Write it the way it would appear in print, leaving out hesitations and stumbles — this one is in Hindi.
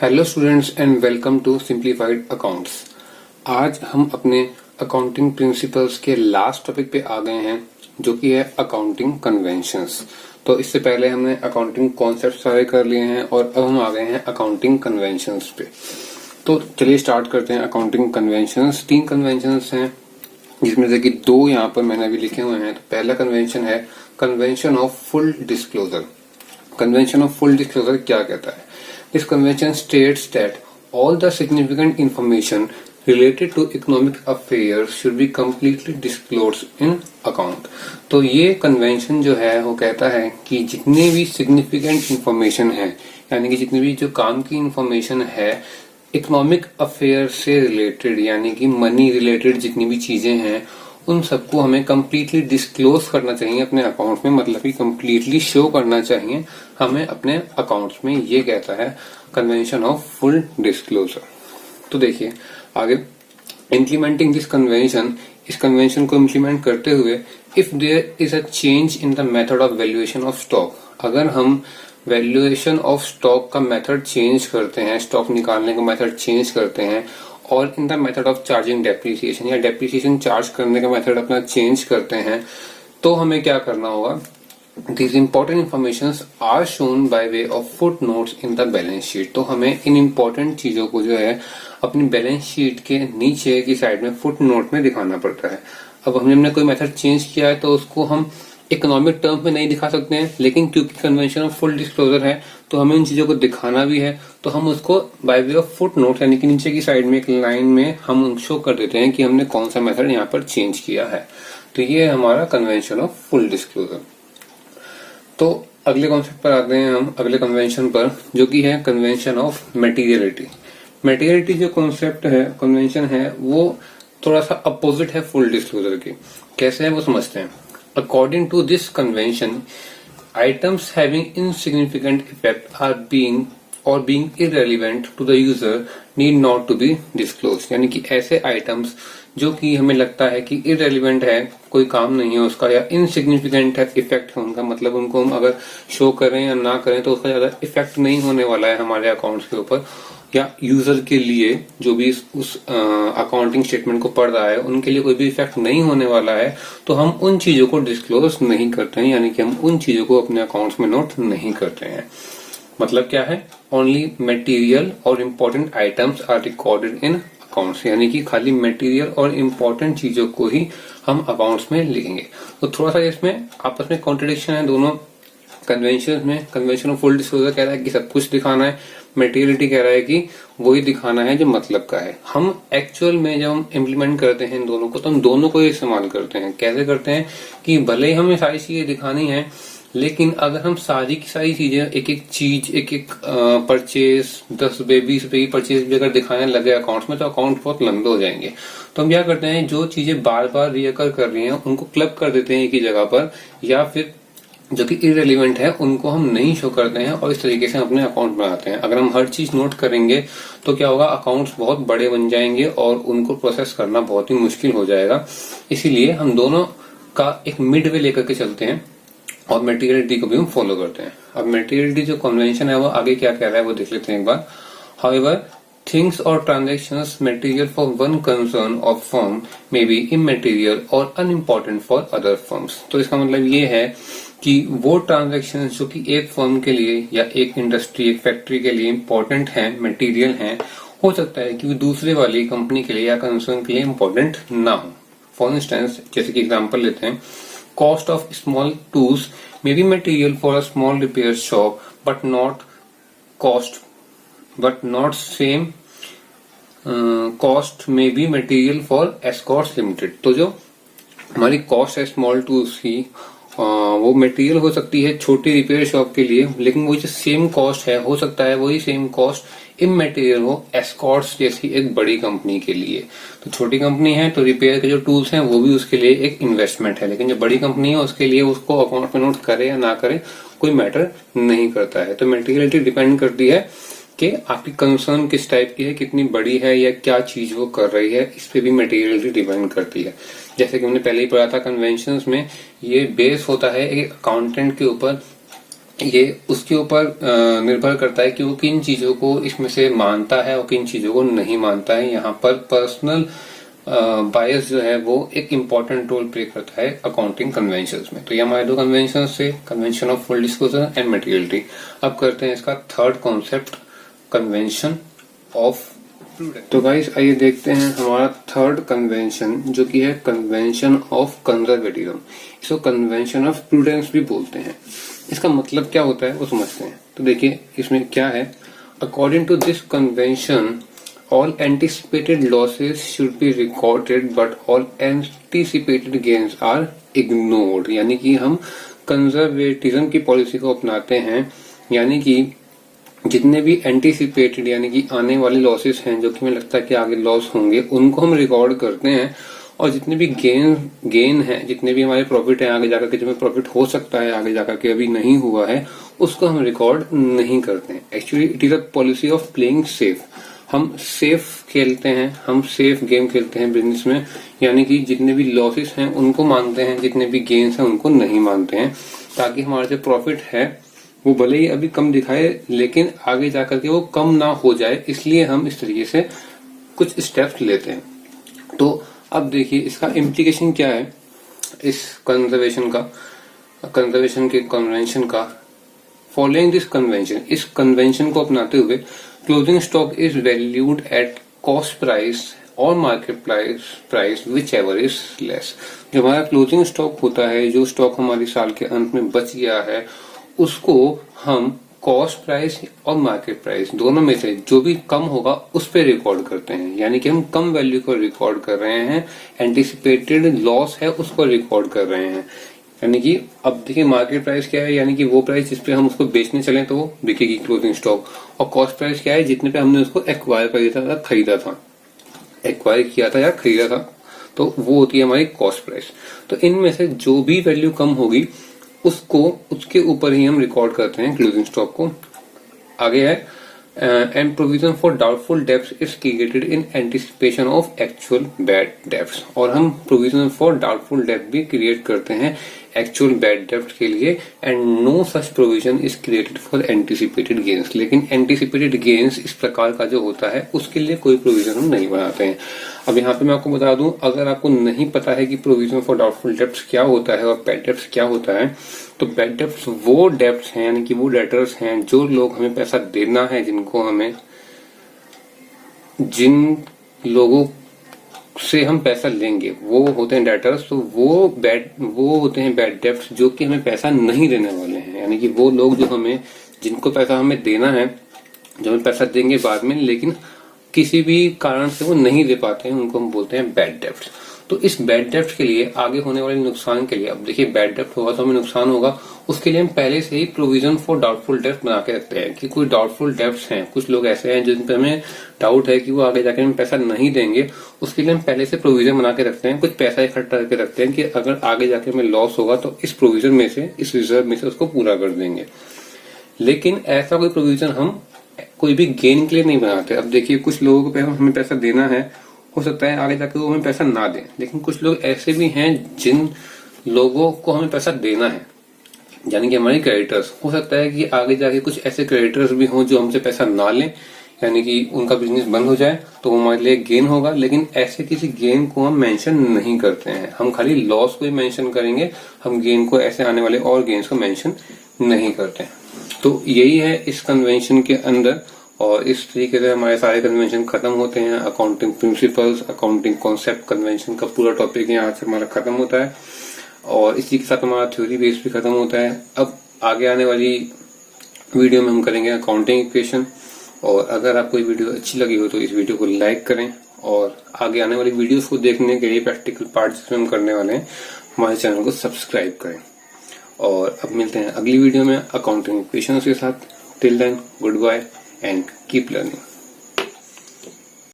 Hello students and welcome to simplified accounts. आज हम अपने अकाउंटिंग प्रिंसिपल्स के लास्ट टॉपिक पे आ गए हैं जो कि है अकाउंटिंग कन्वेंशंस। तो इससे पहले हमने अकाउंटिंग कॉन्सेप्ट सारे कर लिए हैं और अब हम आ गए हैं अकाउंटिंग कन्वेंशंस पे। तो चलिए स्टार्ट करते हैं। अकाउंटिंग कन्वेंशंस 3 कन्वेंशंस हैं जिसमें से कि 2 यहाँ पर मैंने अभी लिखे हुए हैं। तो पहला कन्वेंशन है convention of full disclosure. Convention of full disclosure क्या कहता है? This convention states that all the significant information related to economic affairs should be completely disclosed in account। तो ये कन्वेंशन जो है वो कहता है कि जितने भी significant information है, यानी कि जितनी भी जो काम की information है इकोनॉमिक अफेयर से रिलेटेड, यानी कि मनी रिलेटेड जितनी भी चीजें हैं उन सबको हमें कम्प्लीटली डिस्क्लोज करना चाहिए अपने अकाउंट में, मतलब कि कम्प्लीटली शो करना चाहिए हमें अपने अकाउंट्स में। ये कहता है कन्वेंशन ऑफ फुल डिस्क्लोजर। तो देखिए आगे, इम्प्लीमेंटिंग दिस कन्वेंशन, इस कन्वेंशन को इम्प्लीमेंट करते हुए, if there is a change in the method of valuation of stock, अगर हम वैल्यूएशन ऑफ स्टॉक का मेथड चेंज करते हैं, स्टॉक निकालने का मेथड चेंज करते हैं, और इन the method of charging depreciation या डेप्रिसिएशन चार्ज करने का मेथड अपना चेंज करते हैं, तो हमें क्या करना होगा? These important informations are shown by way of footnotes in the balance sheet। तो हमें इन इम्पोर्टेंट चीजों को जो है अपनी बैलेंस शीट के नीचे की साइड में फुट नोट में दिखाना पड़ता है। अब हमने कोई मेथड चेंज किया है तो उसको हम इकोनॉमिक टर्म में नहीं दिखा सकते हैं, लेकिन क्योंकि कन्वेंशन ऑफ फुल डिस्क्लोजर है तो हमें उन चीजों को दिखाना भी है, तो हम उसको by way of foot note यानी कि नीचे की साइड में एक लाइन में हम शो कर देते हैं कि हमने कौन सा मेथड यहाँ पर चेंज किया है। तो ये है हमारा कन्वेंशन ऑफ फुल डिस्क्लोजर। तो अगले कॉन्सेप्ट पर आते हैं हम, अगले कन्वेंशन पर, जो कि है कन्वेंशन ऑफ मटेरियलिटी। मटेरियलिटी जो कॉन्सेप्ट है, कन्वेंशन है, वो थोड़ा सा अपोजिट है फुल डिस्क्लोजर के। कैसे है वो समझते हैं। According to this convention, items having insignificant effect are being और being irrelevant to the user need not to be disclose. यानी कि ऐसे आइटम्स जो कि हमें लगता है कि इररिलेवेंट है, कोई काम नहीं है उसका, या इनसिग्निफिकेंट है, इफेक्ट है उनका, मतलब उनको हम अगर शो करें या ना करें तो उसका ज्यादा इफेक्ट नहीं होने वाला है हमारे अकाउंट्स के ऊपर, या यूजर के लिए जो भी उस अकाउंटिंग स्टेटमेंट को पढ़ रहा है उनके लिए कोई भी इफेक्ट नहीं होने वाला है, तो हम उन चीजों को डिस्क्लोज नहीं करते हैं, यानी कि हम उन चीजों को अपने अकाउंट्स में नोट नहीं करते हैं। मतलब क्या है? ओनली मटेरियल और important items are recorded in accounts, यानी कि खाली मटेरियल और इम्पोर्टेंट चीजों को ही हम अकाउंट्स में लिखेंगे। तो थोड़ा सा इसमें आपस में कॉन्ट्रडिक्शन है दोनों कन्वेंशन में। कन्वेंशन ऑफ फुल डिस्क्लोजर कह रहा है कि सब कुछ दिखाना है, मटेरियलिटी कह रहा है कि वही दिखाना है जो मतलब का है। हम एक्चुअल में जब हम इम्प्लीमेंट करते हैं इन दोनों को, तो हम दोनों को ही इस्तेमाल करते हैं। कैसे करते हैं कि भले ही हमें सारी चीजें दिखानी है, लेकिन अगर हम सारी की सारी चीजें, एक एक चीज, एक एक परचेज, 10 रुपए 20 रुपए की परचेज भी अगर दिखाने लगे अकाउंट्स में, तो अकाउंट बहुत लंबे हो जाएंगे। तो हम क्या करते हैं, जो चीजें बार बार रिकर कर रही हैं उनको क्लब कर देते हैं एक ही जगह पर, या फिर जो कि इररिलेवेंट है उनको हम नहीं शो करते हैं, और इस तरीके से अपने अकाउंट बनाते हैं। अगर हम हर चीज नोट करेंगे तो क्या होगा, अकाउंट्स बहुत बड़े बन जाएंगे और उनको प्रोसेस करना बहुत ही मुश्किल हो जाएगा। इसीलिए हम दोनों का एक मिड वे लेकर के चलते हैं और मटेरियलिटी को भी हम फॉलो करते हैं। अब मटेरियलिटी जो कन्वेंशन है वो आगे क्या कह रहा है वो देख लेते हैं एक बार। However, things or transactions material for one concern of firm may be immaterial or unimportant for other firms। तो इसका मतलब ये है कि वो ट्रांजेक्शंस जो कि एक फर्म के लिए या एक इंडस्ट्री, एक फैक्ट्री के लिए इम्पोर्टेंट है, मटेरियल है, हो सकता है कि दूसरे वाली कंपनी के लिए या कंसर्न के लिए इम्पोर्टेंट ना हो। फॉर इंस्टेंस, जैसे कि एग्जांपल लेते हैं, cost of small tools may be material for a small repair shop but not same cost may be material for Escorts Limited. तो जो हमारी कॉस्ट है स्मॉल टूल्स की, वो मटेरियल हो सकती है छोटी रिपेयर शॉप के लिए, लेकिन वो जो सेम कॉस्ट है, हो सकता है वही सेम कॉस्ट इमटेरियल हो एस्कॉर्ट्स जैसी एक बड़ी कंपनी के लिए। तो छोटी कंपनी है तो रिपेयर के जो टूल्स हैं वो भी उसके लिए एक इन्वेस्टमेंट है, लेकिन जो बड़ी कंपनी है उसके लिए उसको अकाउंट में नोट करे या ना करे कोई मैटर नहीं करता है। तो मटेरियलिटी डिपेंड करती है कि आपकी कंसर्न किस टाइप की है, कितनी बड़ी है या क्या चीज वो कर रही है, इस पे भी मटेरियलिटी डिपेंड करती है। जैसे कि हमने पहले ही पढ़ा था कन्वेंशंस में, ये बेस होता है एक अकाउंटेंट के ऊपर ये उसके ऊपर निर्भर करता है कि वो किन चीजों को इसमें से मानता है और किन चीजों को नहीं मानता है। यहाँ पर पर्सनल बायस जो है वो एक इम्पोर्टेंट रोल प्ले करता है अकाउंटिंग कन्वेंशंस में। तो ये हमारे दो कन्वेंशन से convention of full disclosure and materiality. अब करते हैं इसका third concept, convention of prudence. तो गाइस आइए देखते हैं हमारा थर्ड कन्वेंशन जो कि है कन्वेंशन ऑफ कंजर्वेटिज्म। इसको कन्वेंशन ऑफ प्रूडेंस भी बोलते हैं। इसका मतलब क्या होता है वो समझते हैं। तो देखिए इसमें क्या है, according to this convention all anticipated losses should be recorded but all anticipated gains are ignored। यानी कि हम कंजर्वेटिज्म की पॉलिसी को अपनाते हैं, यानी कि जितने भी एंटीसिपेटेड यानी कि आने वाले लॉसेस हैं जो कि हमें लगता है कि आगे लॉस होंगे उनको हम रिकॉर्ड करते हैं, और जितने भी गेन है, जितने भी हमारे प्रॉफिट है आगे जाकर के जो प्रॉफिट हो सकता है आगे जाकर के अभी नहीं हुआ है, उसको हम रिकॉर्ड नहीं करते हैं। Actually it is a policy of playing safe. हम सेफ खेलते हैं, हम सेफ गेम खेलते हैं बिजनेस में, यानी कि जितने भी लॉसेस हैं उनको मानते हैं, जितने भी गेन्स हैं उनको नहीं मानते हैं, ताकि हमारा जो प्रॉफिट है वो भले ही अभी कम दिखाए लेकिन आगे जाकर के वो कम ना हो जाए, इसलिए हम इस तरीके से कुछ स्टेप्स लेते हैं। तो अब देखिए इसका इम्प्लीकेशन क्या है इस कंजर्वेशन के कन्वेंशन का। फॉलोइंग दिस कन्वेंशन, इस कन्वेंशन को अपनाते हुए closing stock is valued at cost price और market price whichever is less. जो हमारा क्लोजिंग स्टॉक होता है, जो स्टॉक हमारी साल के अंत में बच गया है, उसको हम कॉस्ट प्राइस और मार्केट प्राइस दोनों में से जो भी कम होगा उस पर रिकॉर्ड करते हैं। यानी कि हम कम वैल्यू को रिकॉर्ड कर रहे हैं, एंटिसिपेटेड लॉस है उसको रिकॉर्ड कर रहे हैं। यानी कि अब देखिए मार्केट प्राइस क्या है, यानी कि वो प्राइस जिस पे हम उसको बेचने चले तो वो बिकेगी क्लोजिंग स्टॉक, और कॉस्ट प्राइस क्या है जितने पे हमने उसको एक्वायर खरीदा था, तो वो होती है हमारी कॉस्ट प्राइस। तो इनमें से जो भी वैल्यू कम होगी उसके ऊपर ही हम रिकॉर्ड करते हैं क्लोजिंग स्टॉक को। आगे है and provision for doubtful debts is created in anticipation of actual bad debts. और हम प्रोविजन फॉर डाउटफुल डेब्ट भी क्रिएट करते हैं एक्चुअल बैड डेब्ट के लिए, and no such provision is created for anticipated gains. लेकिन एंटिसिपेटेड गेन्स इस प्रकार का जो होता है उसके लिए कोई प्रोविजन हम नहीं बनाते हैं। अब यहाँ पे मैं आपको बता दूं, अगर आपको नहीं पता है कि प्रोविजन फॉर डाउटफुल डेब्ट्स क्या होता है और बैड डेब्ट्स क्या होता है, तो बैड डेब्ट्स वो डेब्ट्स हैं यानी कि वो डेटर्स हैं जो लोग हमें पैसा देना है, जिन लोगों से हम पैसा लेंगे वो होते हैं डेटर्स। तो वो होते हैं बैड डेब्ट्स जो कि हमें पैसा नहीं देने वाले हैं, यानी कि वो लोग जिनको पैसा हमें देना है, जो हमें पैसा देंगे बाद में लेकिन किसी भी कारण से वो नहीं दे पाते हैं, उनको हम बोलते हैं बैड डेब्ट्स। तो इस बैड डेब्ट के लिए आगे होने वाले नुकसान के लिए, अब देखिए बैड डेब्ट होगा तो हमें नुकसान होगा, उसके लिए हम पहले से ही प्रोविजन फॉर डाउटफुल डेब्ट बना के रखते हैं कि कोई डाउटफुल डेब्ट्स हैं, कुछ लोग ऐसे हैं जिन पे हमें डाउट है कि वो आगे जाके हमें पैसा नहीं देंगे, उसके लिए हम पहले से प्रोविजन बना के रखते हैं, कुछ पैसा इकट्ठा करके रखते हैं कि अगर आगे जाके हमें लॉस होगा तो इस प्रोविजन में से, इस रिजर्व में से उसको पूरा कर देंगे। लेकिन ऐसा कोई प्रोविजन हम कोई भी गेन के लिए नहीं बनाते। अब देखिए कुछ लोगों को हमें पैसा देना है, हो सकता है आगे जाकर वो हमें पैसा ना दें, लेकिन कुछ लोग ऐसे भी हैं जिन लोगों को हमें पैसा देना है, यानी कि हमारे क्रेडिटर्स। हो सकता है कि आगे जाके कुछ ऐसे क्रेडिटर्स भी हों जो हमसे पैसा ना लें, यानी कि उनका बिजनेस बंद हो जाए तो हमारे लिए गेन होगा, लेकिन ऐसे किसी गेन को हम मेंशन नहीं करते हैं, हम खाली लॉस को ही मेंशन करेंगे, हम गेन को, ऐसे आने वाले और गेन्स को मेंशन नहीं करते हैं। तो यही है इस कन्वेंशन के अंदर, और इस तरीके से हमारे सारे कन्वेंशन खत्म होते हैं। Accounting principles, accounting concept convention का पूरा टॉपिक यहाँ से हमारा खत्म होता है, और इसी के साथ हमारा थ्योरी बेस भी खत्म होता है। अब आगे आने वाली वीडियो में हम करेंगे अकाउंटिंग इक्वेशन, और अगर आपको ये वीडियो अच्छी लगी हो तो इस वीडियो को लाइक करें, और आगे आने वाली वीडियोस को देखने के लिए प्रैक्टिकल पार्ट जिसमें हम करने वाले हैं हमारे चैनल को सब्सक्राइब करें। और अब मिलते हैं अगली वीडियो में अकाउंटिंग इक्वेशंस के साथ। Till then, goodbye and keep learning.